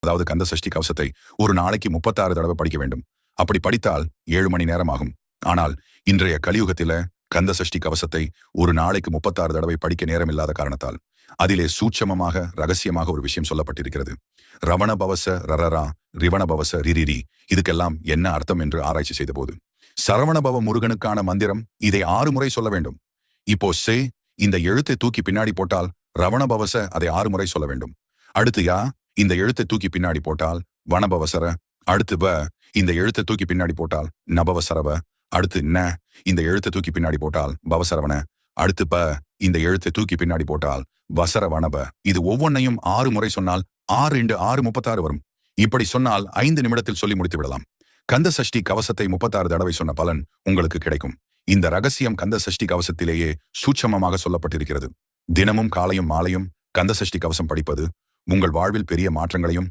அதாவது கந்த சஷ்டி கவசத்தை ஒரு நாளைக்கு 36 தடவை படிக்க வேண்டும். அப்படி படித்தால் 7 மணி நேரம் ஆகும். ஆனால் இன்றைய கலியுகத்தில கந்த சஷ்டி கவசத்தை ஒரு நாளைக்கு 36 தடவை படிக்க நேரம் இல்லாத காரணத்தால் அதிலே சூட்சமமாக ரகசியமாக ஒரு விஷயம் சொல்லப்பட்டிருக்கிறது. ரவண பவச ரரரா ரிவண பவச ரிரிரி. இதுக்கெல்லாம் என்ன அர்த்தம் என்று ஆராய்ச்சி செய்தபோது சரவணபவ முருகனுக்கான மந்திரம் இதை 6 முறை சொல்ல வேண்டும். இப்போ சே இந்த எழுத்தை தூக்கி பின்னாடி போட்டால் ரவணபவச அதை 6 முறை சொல்ல வேண்டும். அடுத்து யா இந்த எழுத்தை தூக்கி பின்னாடி போட்டால் வனபவசர. அடுத்து வ இந்த எழுத்தை தூக்கி பின்னாடி போட்டால் நபவசரவ. அடுத்து ந இந்த எழுத்தை தூக்கி பின்னாடி போட்டால் பவசரவன. அடுத்து ப இந்த எழுத்தை தூக்கி பின்னாடி போட்டால் வசரவனப. இது ஒவ்வொன்னையும் 6 முறை சொன்னால் 6 × 6 36 வரும். இப்படி சொன்னால் 5 நிமிடத்தில் சொல்லி முடித்து விடலாம். கந்த சஷ்டி கவசத்தை 36 தடவை சொன்ன பலன் உங்களுக்கு கிடைக்கும். இந்த ரகசியம் கந்த சஷ்டி கவசத்திலேயே சூட்சமமாக சொல்லப்பட்டிருக்கிறது. தினமும் காலையும் மாலையும் கந்த சஷ்டி கவசம் படிப்பது உங்கள் வாழ்வில் பெரிய மாற்றங்களையும்